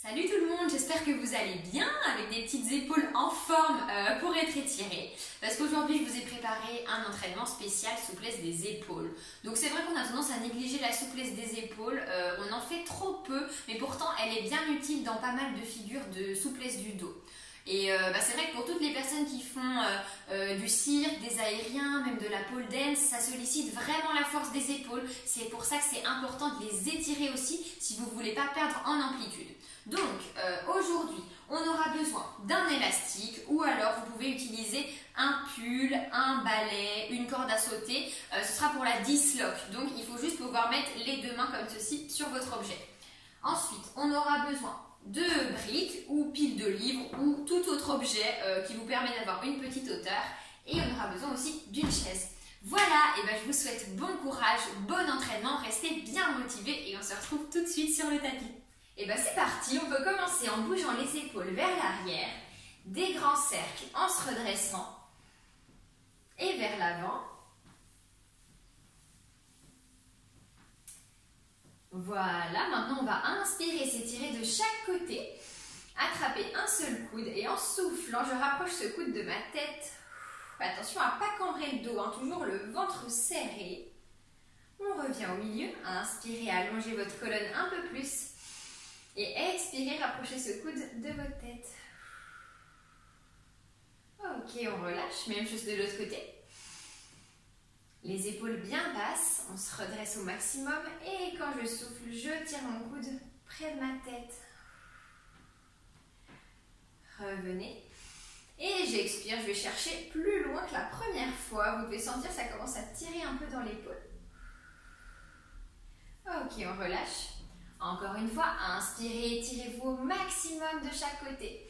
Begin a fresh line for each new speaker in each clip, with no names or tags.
Salut tout le monde, j'espère que vous allez bien avec des petites épaules en forme pour être étirées. Parce qu'aujourd'hui je vous ai préparé un entraînement spécial souplesse des épaules. Donc c'est vrai qu'on a tendance à négliger la souplesse des épaules, on en fait trop peu, mais pourtant elle est bien utile dans pas mal de figures de souplesse du dos. Et c'est vrai que pour toutes les personnes qui font du cirque, des aériens, même de la pole dance, ça sollicite vraiment la force des épaules. C'est pour ça que c'est important de les étirer aussi si vous ne voulez pas perdre en amplitude. Donc aujourd'hui, on aura besoin d'un élastique ou alors vous pouvez utiliser un pull, un balai, une corde à sauter. Ce sera pour la dislock, donc il faut juste pouvoir mettre les deux mains comme ceci sur votre objet. Ensuite, on aura besoin de briques ou piles de livres ou tout autre objet qui vous permet d'avoir une petite hauteur, et on aura besoin aussi d'une chaise. Voilà, et je vous souhaite bon courage, bon entraînement, restez bien motivés et on se retrouve tout de suite sur le tapis. Et c'est parti, on peut commencer en bougeant les épaules vers l'arrière, des grands cercles en se redressant et vers l'avant. Voilà, maintenant on va inspirer, s'étirer de chaque côté, attraper un seul coude et en soufflant, je rapproche ce coude de ma tête. Attention à ne pas cambrer le dos, toujours le ventre serré. On revient au milieu, inspirez, allongez votre colonne un peu plus et expirez, rapprochez ce coude de votre tête. Ok, on relâche, même chose de l'autre côté. Les épaules bien basses, on se redresse au maximum et quand je souffle, je tire mon coude près de ma tête. Revenez. Et j'expire, je vais chercher plus loin que la première fois. Vous pouvez sentir, ça commence à tirer un peu dans l'épaule. Ok, on relâche. Encore une fois, inspirez, étirez-vous au maximum de chaque côté.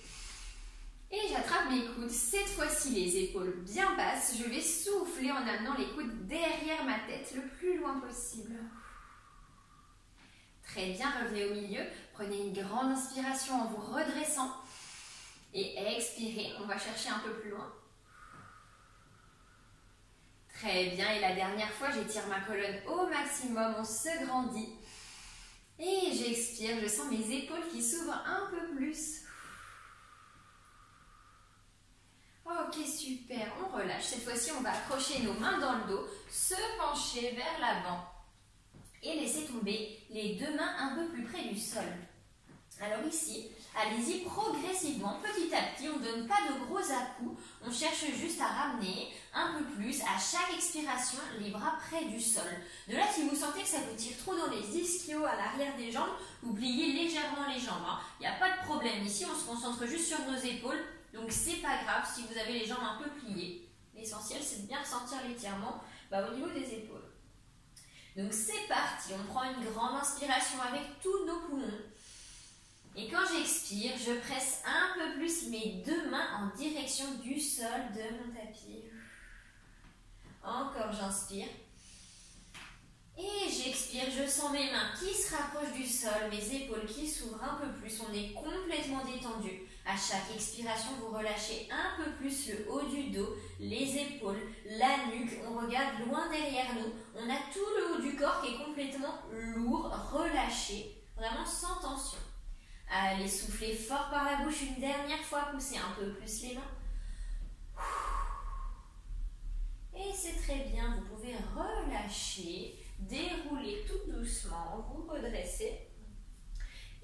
Et j'attrape mes coudes, cette fois-ci les épaules bien basses. Je vais souffler en amenant les coudes derrière ma tête le plus loin possible. Très bien, revenez au milieu. Prenez une grande inspiration en vous redressant. Et expirez, on va chercher un peu plus loin. Très bien, et la dernière fois, j'étire ma colonne au maximum, on se grandit. Et j'expire, je sens mes épaules qui s'ouvrent un peu plus. Ok, super, on relâche. Cette fois-ci, on va accrocher nos mains dans le dos, se pencher vers l'avant et laisser tomber les deux mains un peu plus près du sol. Alors ici, allez-y progressivement, petit à petit, on ne donne pas de gros à-coups, on cherche juste à ramener un peu plus à chaque expiration les bras près du sol. De là, si vous sentez que ça vous tire trop dans les ischios à l'arrière des jambes, vous pliez légèrement les jambes. Il n'y a pas de problème, ici on se concentre juste sur nos épaules, donc c'est pas grave si vous avez les jambes un peu pliées. L'essentiel c'est de bien ressentir l'étirement au niveau des épaules. Donc c'est parti, on prend une grande inspiration avec tous nos poumons. Et quand j'expire, je presse un peu plus mes deux mains en direction du sol de mon tapis. Encore, j'inspire. Et j'expire, je sens mes mains qui se rapprochent du sol, mes épaules qui s'ouvrent un peu plus. On est complètement détendu. À chaque expiration, vous relâchez un peu plus le haut du dos, les épaules, la nuque. On regarde loin derrière nous. On a tout le haut du corps qui est complètement lourd, relâché, vraiment sans tension. Allez, soufflez fort par la bouche une dernière fois, poussez un peu plus les mains. Et c'est très bien, vous pouvez relâcher, dérouler tout doucement, vous redresser.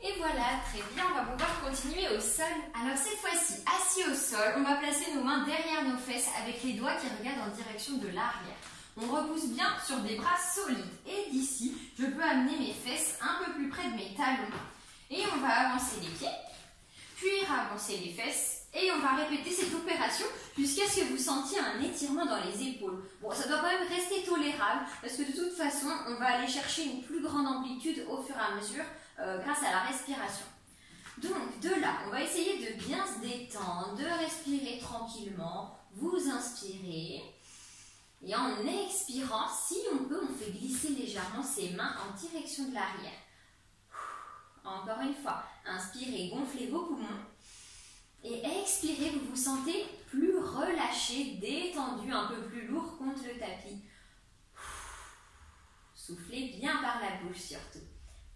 Et voilà, très bien, on va pouvoir continuer au sol. Alors cette fois-ci, assis au sol, on va placer nos mains derrière nos fesses avec les doigts qui regardent en direction de l'arrière. On repousse bien sur des bras solides. Et d'ici, je peux amener mes fesses un peu plus près de mes talons. Et on va avancer les pieds, puis avancer les fesses, et on va répéter cette opération jusqu'à ce que vous sentiez un étirement dans les épaules. Bon, ça doit quand même rester tolérable, parce que de toute façon, on va aller chercher une plus grande amplitude au fur et à mesure grâce à la respiration. Donc, de là, on va essayer de bien se détendre, de respirer tranquillement, vous inspirez, et en expirant, si on peut, on fait glisser légèrement ses mains en direction de l'arrière. Encore une fois, inspirez, gonflez vos poumons et expirez, vous vous sentez plus relâché, détendu, un peu plus lourd contre le tapis. Soufflez bien par la bouche surtout.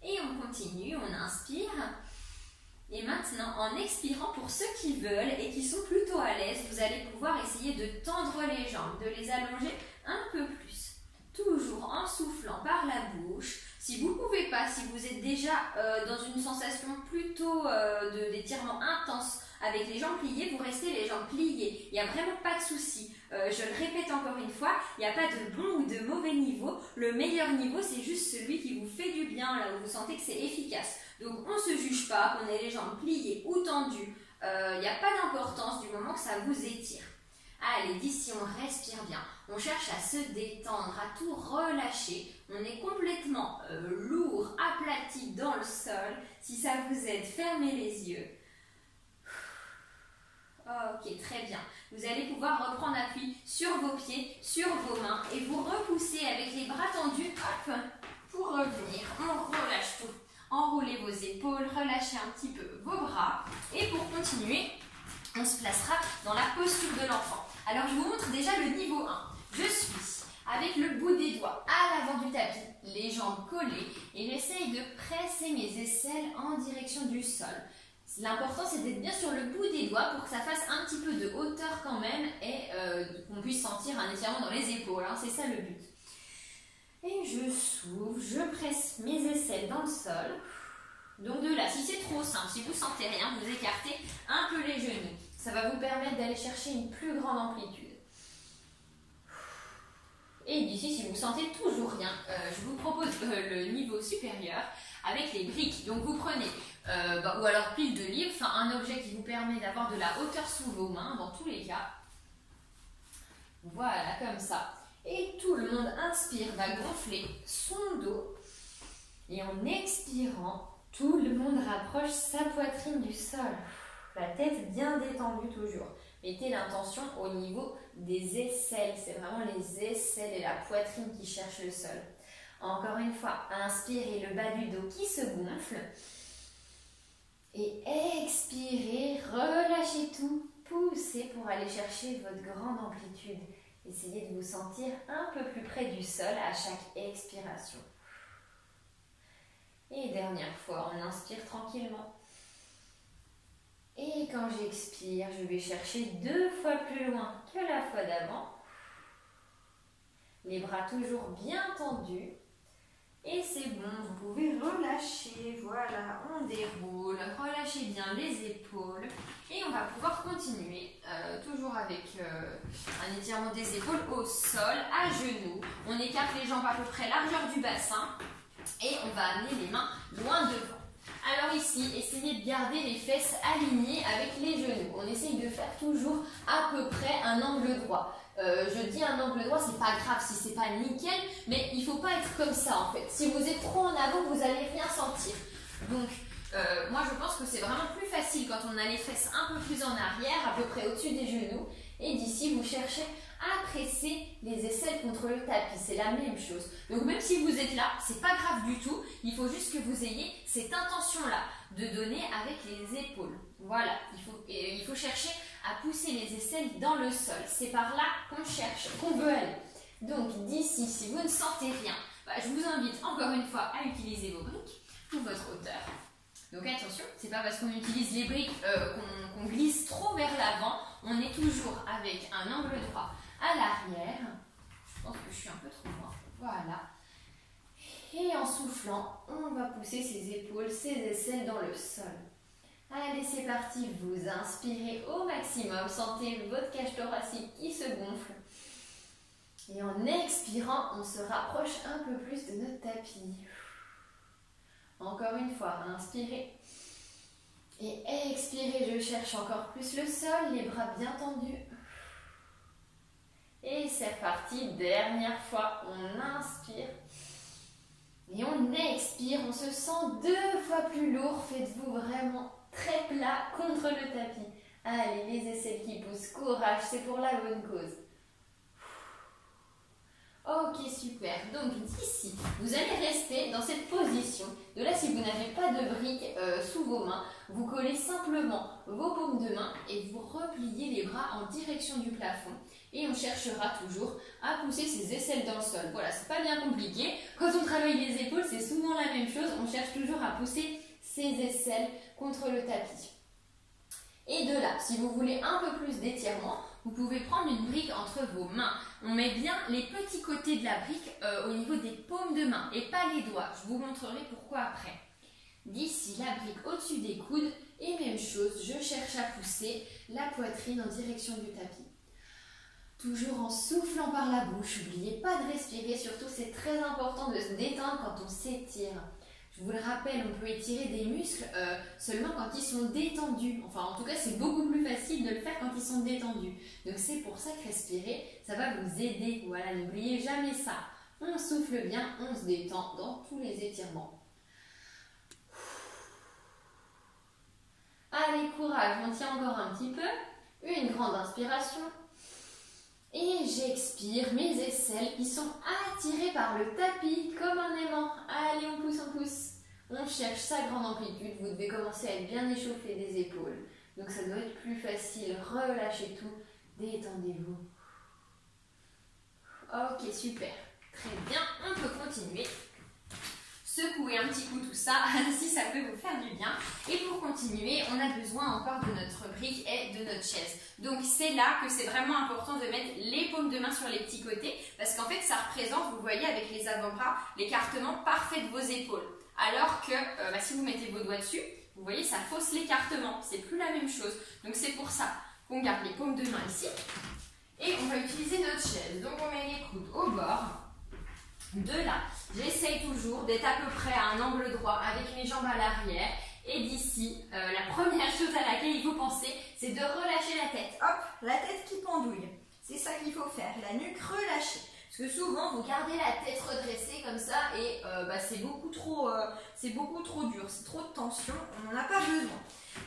Et on continue, on inspire Et maintenant, en expirant, pour ceux qui veulent et qui sont plutôt à l'aise, vous allez pouvoir essayer de tendre les jambes, de les allonger un peu plus. Toujours en soufflant par la bouche. Si vous ne pouvez pas, si vous êtes déjà dans une sensation plutôt d'étirement intense avec les jambes pliées, vous restez les jambes pliées. Il n'y a vraiment pas de souci. Je le répète encore une fois, il n'y a pas de bon ou de mauvais niveau. Le meilleur niveau, c'est juste celui qui vous fait du bien, là où vous sentez que c'est efficace. Donc on ne se juge pas, qu'on ait les jambes pliées ou tendues. Il n'y a pas d'importance du moment que ça vous étire. Allez, d'ici on respire bien, on cherche à se détendre, à tout relâcher. On est complètement lourd, aplati dans le sol. Si ça vous aide, fermez les yeux. Ok, très bien. Vous allez pouvoir reprendre appui sur vos pieds, sur vos mains et vous repousser avec les bras tendus. Hop, pour revenir, on relâche tout. Enroulez vos épaules, relâchez un petit peu vos bras. Et pour continuer, on se placera dans la posture de l'enfant. Alors, je vous montre déjà le niveau 1. Je suis avec le bout des doigts à l'avant du tapis, les jambes collées, et j'essaye de presser mes aisselles en direction du sol. L'important, c'est d'être bien sur le bout des doigts pour que ça fasse un petit peu de hauteur quand même et qu'on puisse sentir un étirement dans les épaules. Hein, c'est ça le but. Et je souffle, je presse mes aisselles dans le sol. Donc de là, si c'est trop simple, si vous ne sentez rien, vous écartez un peu les genoux. Ça va vous permettre d'aller chercher une plus grande amplitude. Et d'ici, si vous ne sentez toujours rien, je vous propose le niveau supérieur avec les briques. Donc vous prenez, ou alors pile de livres, enfin un objet qui vous permet d'avoir de la hauteur sous vos mains, dans tous les cas. Voilà, comme ça. Et tout le monde inspire, va gonfler son dos. Et en expirant, tout le monde rapproche sa poitrine du sol. La tête bien détendue toujours. Mettez l'intention au niveau des aisselles. C'est vraiment les aisselles et la poitrine qui cherchent le sol. Encore une fois, inspirez le bas du dos qui se gonfle. Et expirez, relâchez tout. Poussez pour aller chercher votre grande amplitude. Essayez de vous sentir un peu plus près du sol à chaque expiration. Et dernière fois, on inspire tranquillement. Et quand j'expire, je vais chercher 2 fois plus loin que la fois d'avant. Les bras toujours bien tendus. Et c'est bon, vous pouvez relâcher. Voilà, on déroule. Relâchez bien les épaules. Et on va pouvoir continuer, toujours avec un étirement des épaules au sol, à genoux. On écarte les jambes à peu près largeur du bassin. Et on va amener les mains loin devant. Alors ici, essayez de garder les fesses alignées avec les genoux. On essaye de faire toujours à peu près un angle droit. Je dis un angle droit, c'est pas grave si c'est pas nickel, mais il faut pas être comme ça en fait. Si vous êtes trop en avant, vous allez rien sentir. Donc, moi je pense que c'est vraiment plus facile quand on a les fesses un peu plus en arrière, à peu près au-dessus des genoux. Et d'ici, vous cherchez à presser les aisselles contre le tapis. C'est la même chose. Donc même si vous êtes là, c'est pas grave du tout. Il faut juste que vous ayez cette intention-là de donner avec les épaules. Voilà. Il faut chercher à pousser les aisselles dans le sol. C'est par là qu'on cherche, qu'on veut aller. Donc d'ici, si vous ne sentez rien, je vous invite encore une fois à utiliser vos briques pour votre hauteur. Donc attention, c'est pas parce qu'on utilise les briques qu'on glisse trop vers l'avant. On est toujours avec un angle droit à l'arrière. Je pense que je suis un peu trop loin. Voilà. Et en soufflant, on va pousser ses épaules, ses aisselles dans le sol. Allez, c'est parti. Vous inspirez au maximum. Sentez votre cage thoracique qui se gonfle. Et en expirant, on se rapproche un peu plus de notre tapis. Encore une fois, inspirez. Et expirez, je cherche encore plus le sol, les bras bien tendus. Et c'est reparti, dernière fois, on inspire. Et on expire, on se sent 2 fois plus lourd. Faites-vous vraiment très plat contre le tapis. Allez, les aisselles qui poussent, courage, c'est pour la bonne cause. Ok, super. Donc d'ici, vous allez rester dans cette position. De là, si vous n'avez pas de briques sous vos mains, vous collez simplement vos paumes de main et vous repliez les bras en direction du plafond. Et on cherchera toujours à pousser ses aisselles dans le sol. Voilà, c'est pas bien compliqué. Quand on travaille les épaules, c'est souvent la même chose. On cherche toujours à pousser ses aisselles contre le tapis. Et de là, si vous voulez un peu plus d'étirement, vous pouvez prendre une brique entre vos mains. On met bien les petits côtés de la brique au niveau des paumes de main et pas les doigts. Je vous montrerai pourquoi après. D'ici, la brique au-dessus des coudes et même chose, je cherche à pousser la poitrine en direction du tapis. Toujours en soufflant par la bouche, n'oubliez pas de respirer, surtout c'est très important de se détendre quand on s'étire. Je vous le rappelle, on peut étirer des muscles seulement quand ils sont détendus. Enfin, en tout cas, c'est beaucoup plus facile de le faire quand ils sont détendus. Donc, c'est pour ça que respirer, ça va vous aider. Voilà, n'oubliez jamais ça. On souffle bien, on se détend dans tous les étirements. Allez, courage, on tient encore un petit peu. Une grande inspiration. Et j'expire mes aisselles qui sont attirées par le tapis comme un aimant. Allez, on pousse, on pousse. On cherche sa grande amplitude. Vous devez commencer à être bien échauffé des épaules. Donc ça doit être plus facile. Relâchez tout. Détendez-vous. Ok, super. Très bien, on peut continuer. Secouer un petit coup tout ça, si ça peut vous faire du bien. Et pour continuer, on a besoin encore de notre brique et de notre chaise. Donc c'est là que c'est vraiment important de mettre les paumes de main sur les petits côtés, parce qu'en fait ça représente, vous voyez avec les avant-bras, l'écartement parfait de vos épaules. Alors que si vous mettez vos doigts dessus, vous voyez ça fausse l'écartement, c'est plus la même chose. Donc c'est pour ça qu'on garde les paumes de main ici. Et on va utiliser notre chaise. Donc on met les coudes au bord. De là, j'essaye toujours d'être à peu près à un angle droit avec mes jambes à l'arrière. Et d'ici, la première chose à laquelle il faut penser, c'est de relâcher la tête.
Hop, la tête qui pendouille. C'est ça qu'il faut faire, la nuque relâchée.
Parce que souvent, vous gardez la tête redressée comme ça et c'est beaucoup trop dur, c'est trop de tension,
on n'en a pas besoin.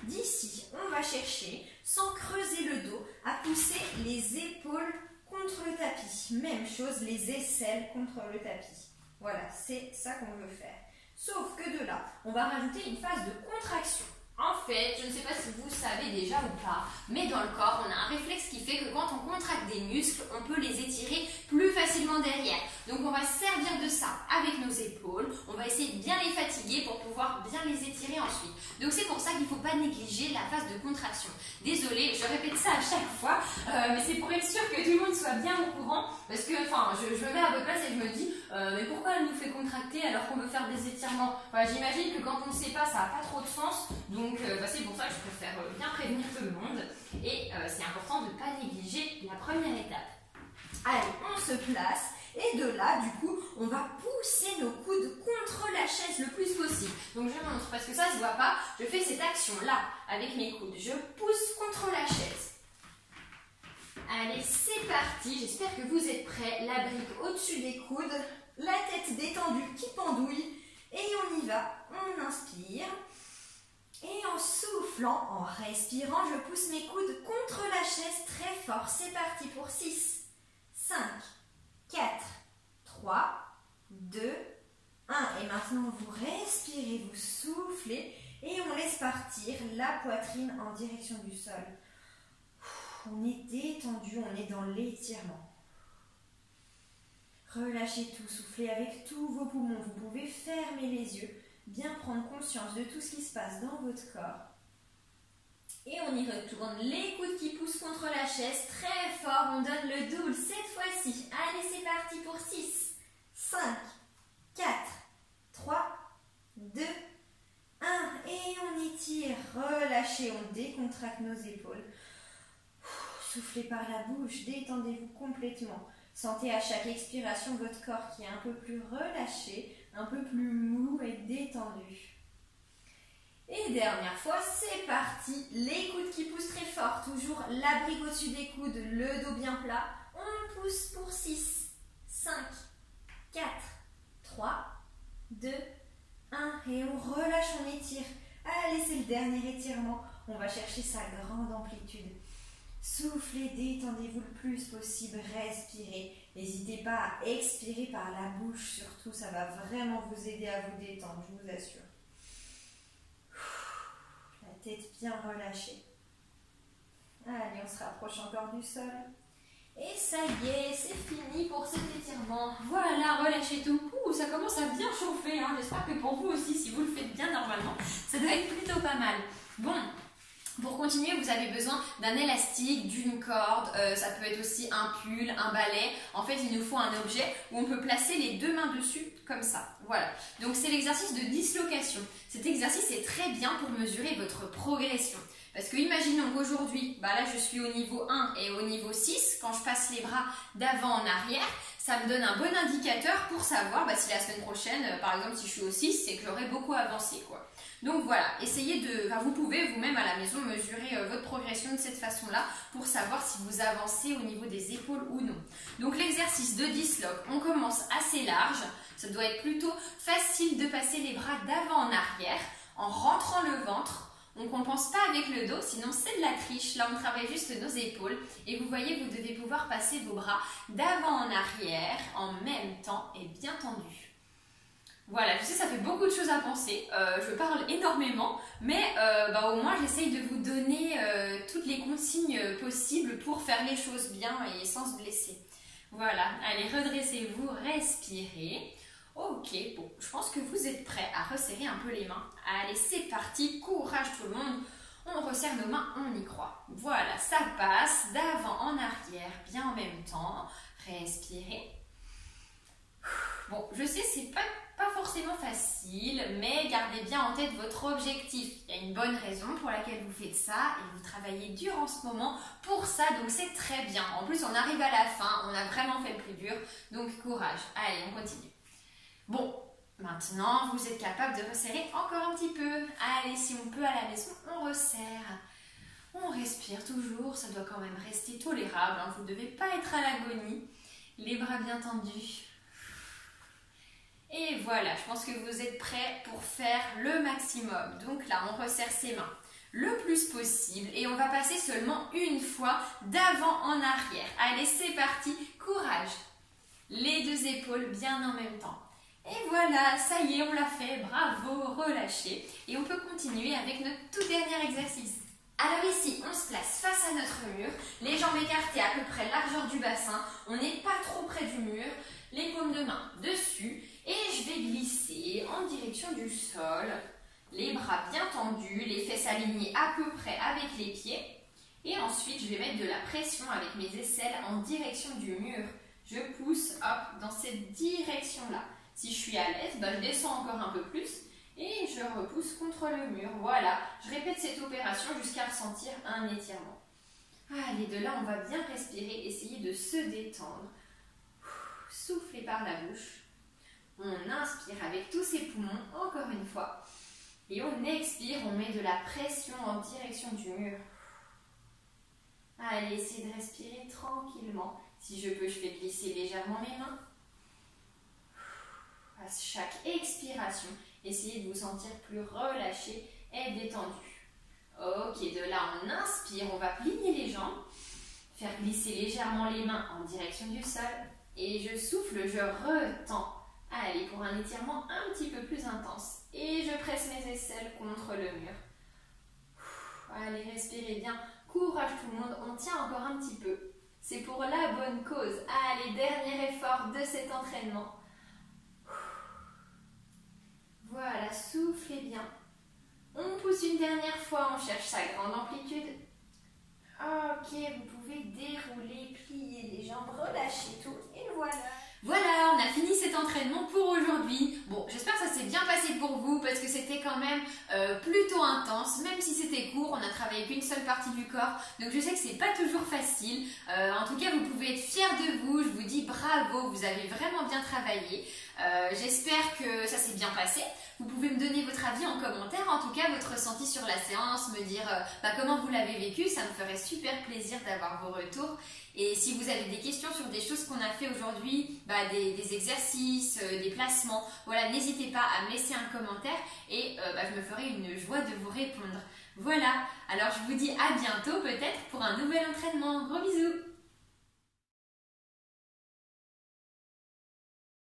D'ici, on va chercher, sans creuser le dos, à pousser les épaules contre le tapis. Même chose, les aisselles contre le tapis. Voilà, c'est ça qu'on veut faire. Sauf que de là, on va rajouter une phase de contraction.
En fait, je ne sais pas si vous savez déjà ou pas, mais dans le corps, on a un réflexe qui fait que quand on contracte des muscles, on peut les étirer plus facilement derrière. Donc on va se servir de ça avec nos épaules, on va essayer de bien les fatiguer pour pouvoir bien les étirer ensuite. Donc c'est pour ça qu'il ne faut pas négliger la phase de contraction. Désolée, je répète ça à chaque fois, mais c'est pour être sûr que tout le monde soit bien au courant, parce que je me mets à votre place et je me dis, mais pourquoi elle nous fait contracter alors qu'on veut faire des étirements? J'imagine que quand on ne sait pas, ça n'a pas trop de sens, donc c'est pour ça que je préfère bien prévenir tout le monde. Et c'est important de ne pas négliger la première étape.
Allez, on se place. Et de là, du coup, on va pousser nos coudes contre la chaise le plus possible.
Donc je montre, parce que ça ne se voit pas, je fais cette action-là avec mes coudes. Je pousse contre la chaise. Allez, c'est parti. J'espère que vous êtes prêts. La brique au-dessus des coudes,
la tête détendue qui pendouille. Et on y va. On inspire. Et en soufflant, en respirant, je pousse mes coudes contre la chaise très fort. C'est parti pour 6, 5, 4, 3, 2, 1. Et maintenant, vous respirez, vous soufflez et on laisse partir la poitrine en direction du sol. On est détendu, on est dans l'étirement. Relâchez tout, soufflez avec tous vos poumons. Vous pouvez fermer les yeux, bien prendre conscience de tout ce qui se passe dans votre corps. Et on y retourne, les coudes qui poussent contre la chaise, très fort, on donne le double cette fois-ci. Allez, c'est parti pour 6, 5, 4, 3, 2, 1. Et on étire, relâchez, on décontracte nos épaules. Soufflez par la bouche, détendez-vous complètement. Sentez à chaque expiration votre corps qui est un peu plus relâché, un peu plus mou et détendu. Et dernière fois, c'est parti. Les coudes qui poussent très fort, toujours la brique au-dessus des coudes, le dos bien plat. On pousse pour 6, 5, 4, 3, 2, 1. Et on relâche, on étire. Allez, c'est le dernier étirement. On va chercher sa grande amplitude. Soufflez, détendez-vous le plus possible, respirez. N'hésitez pas à expirer par la bouche, surtout, ça va vraiment vous aider à vous détendre, je vous assure. La tête bien relâchée. Allez, on se rapproche encore du sol.
Et ça y est, c'est fini pour cet étirement. Voilà, relâchez tout. Ouh, ça commence à bien chauffer, hein. J'espère que pour vous aussi, si vous le faites bien normalement, ça doit être plutôt pas mal. Bon, pour continuer, vous avez besoin d'un élastique, d'une corde, ça peut être aussi un pull, un balai. En fait, il nous faut un objet où on peut placer les 2 mains dessus, comme ça. Voilà. Donc, c'est l'exercice de dislocation. Cet exercice est très bien pour mesurer votre progression. Parce que imaginons qu'aujourd'hui, là je suis au niveau 1 et au niveau 6, quand je passe les bras d'avant en arrière, ça me donne un bon indicateur pour savoir si la semaine prochaine, par exemple si je suis au 6, c'est que j'aurai beaucoup avancé, quoi. Donc voilà, vous pouvez vous-même à la maison mesurer votre progression de cette façon-là pour savoir si vous avancez au niveau des épaules ou non. Donc l'exercice de disloc, on commence assez large, ça doit être plutôt facile de passer les bras d'avant en arrière en rentrant le ventre. On ne compense pas avec le dos, sinon c'est de la triche. Là, on travaille juste nos épaules. Et vous voyez, vous devez pouvoir passer vos bras d'avant en arrière en même temps et bien tendus. Voilà, je sais, ça fait beaucoup de choses à penser. Je parle énormément, mais au moins, j'essaye de vous donner toutes les consignes possibles pour faire les choses bien et sans se blesser. Voilà, allez, redressez-vous, respirez. Ok, bon, je pense que vous êtes prêts à resserrer un peu les mains. Allez, c'est parti, courage tout le monde. On resserre nos mains, on y croit. Voilà, ça passe d'avant en arrière, bien en même temps. Respirez. Bon, je sais, c'est pas forcément facile, mais gardez bien en tête votre objectif. Il y a une bonne raison pour laquelle vous faites ça et vous travaillez dur en ce moment pour ça, donc c'est très bien. En plus, on arrive à la fin, on a vraiment fait le plus dur, donc courage. Allez, on continue. Bon, maintenant, vous êtes capable de resserrer encore un petit peu. Allez, si on peut à la maison, on resserre. On respire toujours, ça doit quand même rester tolérable, hein. Vous ne devez pas être à l'agonie. Les bras bien tendus. Et voilà, je pense que vous êtes prêts pour faire le maximum. Donc là, on resserre ses mains le plus possible et on va passer seulement une fois d'avant en arrière. Allez, c'est parti, courage. Les 2 épaules bien en même temps. Et voilà, ça y est, on l'a fait, bravo, relâchez. Et on peut continuer avec notre tout dernier exercice. Alors ici, on se place face à notre mur, les jambes écartées à peu près largeur du bassin, on n'est pas trop près du mur, les paumes de main dessus, et je vais glisser en direction du sol, les bras bien tendus, les fesses alignées à peu près avec les pieds, et ensuite je vais mettre de la pression avec mes aisselles en direction du mur. Je pousse, hop, dans cette direction-là. Si je suis à l'aise, je descends encore un peu plus et je repousse contre le mur. Voilà, je répète cette opération jusqu'à ressentir un étirement. Allez, de là, on va bien respirer, essayer de se détendre. Soufflez par la bouche. On inspire avec tous ses poumons, encore une fois. Et on expire, on met de la pression en direction du mur. Allez, essayez de respirer tranquillement. Si je peux, je fais glisser légèrement mes mains. À chaque expiration, essayez de vous sentir plus relâché et détendu. Ok, de là on inspire, on va plier les jambes, faire glisser légèrement les mains en direction du sol et je souffle, je retends. Allez, pour un étirement un petit peu plus intense et je presse mes aisselles contre le mur. Allez, respirez bien, courage tout le monde, on tient encore un petit peu. C'est pour la bonne cause. Allez, dernier effort de cet entraînement. Voilà, soufflez bien. On pousse une dernière fois, on cherche sa grande amplitude. Ok, vous pouvez dérouler, plier les jambes, relâcher tout et voilà. Voilà, on a fini cet entraînement pour aujourd'hui. Bon, j'espère que ça s'est bien passé pour vous parce que c'était quand même plutôt intense. Même si c'était court, on a travaillé qu'une seule partie du corps. Donc je sais que c'est pas toujours facile. En tout cas, vous pouvez être fiers de vous. Je vous dis bravo, vous avez vraiment bien travaillé. J'espère que ça s'est bien passé. Vous pouvez me donner votre avis en commentaire, en tout cas votre ressenti sur la séance, me dire comment vous l'avez vécu, ça me ferait super plaisir d'avoir vos retours. Et si vous avez des questions sur des choses qu'on a fait aujourd'hui, des exercices, des placements, voilà, n'hésitez pas à me laisser un commentaire et je me ferai une joie de vous répondre. Voilà, alors je vous dis à bientôt peut-être pour un nouvel entraînement. Gros bisous!